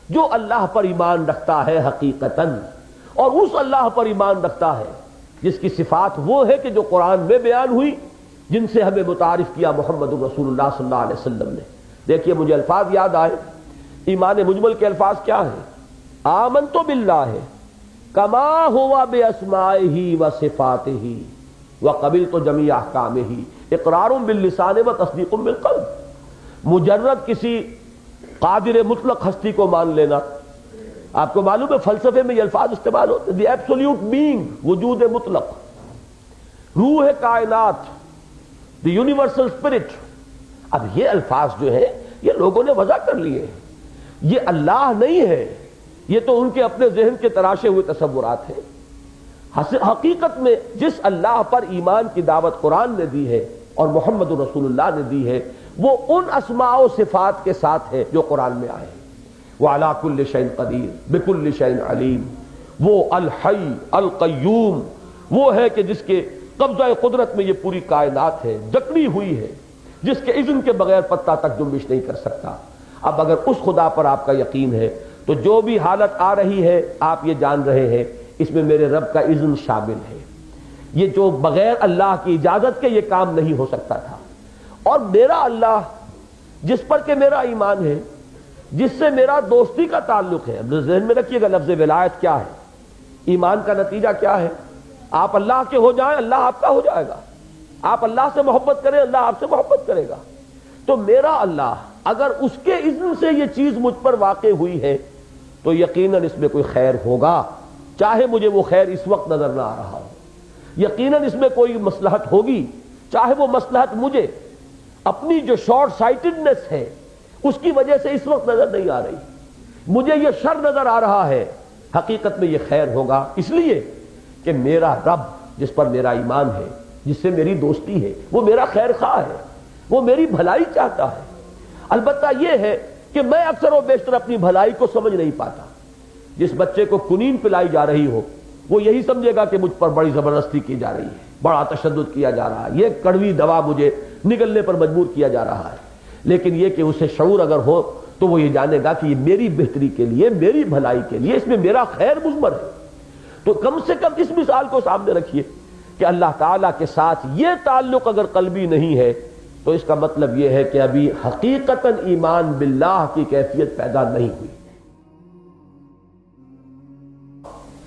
جو اللہ پر ایمان رکھتا ہے حقیقتاً، اور اس اللہ پر ایمان رکھتا ہے جس کی صفات وہ ہے کہ جو قرآن میں بیان ہوئی، جن سے ہمیں متعارف کیا محمد رسول اللہ صلی اللہ علیہ وسلم نے۔ دیکھیے مجھے الفاظ یاد آئے، ایمان مجمل کے الفاظ کیا ہیں؟ آمنت باللہ کما ہوا باسمائہ و صفاتہ وقبلت جمیع احکامہ اقرار باللسان و تصدیق بالقلب۔ مجرد کسی قادر مطلق ہستی کو مان لینا، آپ کو معلوم ہے فلسفے میں یہ الفاظ استعمال ہوتے ہیں، دی ایبسولوٹ بینگ، وجود مطلق، روح کائنات، دی یونیورسل اسپرٹ۔ اب یہ الفاظ جو ہیں یہ لوگوں نے وضع کر لیے ہیں، یہ اللہ نہیں ہے، یہ تو ان کے اپنے ذہن کے تراشے ہوئے تصورات ہیں۔ حقیقت میں جس اللہ پر ایمان کی دعوت قرآن نے دی ہے اور محمد رسول اللہ نے دی ہے، وہ ان اسماء و صفات کے ساتھ ہے جو قرآن میں آئے ہیں۔ وَعَلَىٰ كُلِّ شَيْءٍ قَدِيرٌ بِكُلِّ شَيْءٍ عَلِيمٌ، وہ الحی القیوم، وہ ہے کہ جس کے قبضہ قدرت میں یہ پوری کائنات ہے، جکڑی ہوئی ہے، جس کے اذن کے بغیر پتہ تک جنبش نہیں کر سکتا۔ اب اگر اس خدا پر آپ کا یقین ہے تو جو بھی حالت آ رہی ہے آپ یہ جان رہے ہیں اس میں میرے رب کا اذن شامل ہے، یہ جو بغیر اللہ کی اجازت کے یہ کام نہیں ہو سکتا تھا۔ اور میرا اللہ جس پر کہ میرا ایمان ہے، جس سے میرا دوستی کا تعلق ہے، ذہن میں رکھیے گا لفظ ولایت کیا ہے، ایمان کا نتیجہ کیا ہے؟ آپ اللہ کے ہو جائیں اللہ آپ کا ہو جائے گا، آپ اللہ سے محبت کریں اللہ آپ سے محبت کرے گا۔ تو میرا اللہ اگر اس کے اذن سے یہ چیز مجھ پر واقع ہوئی ہے تو یقیناً اس میں کوئی خیر ہوگا، چاہے مجھے وہ خیر اس وقت نظر نہ آ رہا ہو، یقیناً اس میں کوئی مصلحت ہوگی، چاہے وہ مصلحت مجھے اپنی جو شارٹ سائٹڈنس ہے اس کی وجہ سے اس وقت نظر نہیں آ رہی، مجھے یہ شر نظر آ رہا ہے، حقیقت میں یہ خیر ہوگا، اس لیے کہ میرا رب جس پر میرا ایمان ہے، جس سے میری دوستی ہے، وہ میرا خیر خواہ ہے، وہ میری بھلائی چاہتا ہے۔ البتہ یہ ہے کہ میں اکثر و بیشتر اپنی بھلائی کو سمجھ نہیں پاتا۔ جس بچے کو کنین پلائی جا رہی ہو وہ یہی سمجھے گا کہ مجھ پر بڑی زبردستی کی جا رہی ہے، بڑا تشدد کیا جا رہا ہے، یہ کڑوی دوا مجھے نگلنے پر مجبور کیا جا رہا ہے۔ لیکن یہ کہ اسے شعور اگر ہو تو وہ یہ جانے گا کہ یہ میری بہتری کے لیے، میری بھلائی کے لیے، اس میں میرا خیر مضمر ہے۔ تو کم سے کم اس مثال کو سامنے رکھیے کہ اللہ تعالیٰ کے ساتھ یہ تعلق اگر قلبی نہیں ہے تو اس کا مطلب یہ ہے کہ ابھی حقیقتاً ایمان باللہ کی کیفیت پیدا نہیں ہوئی۔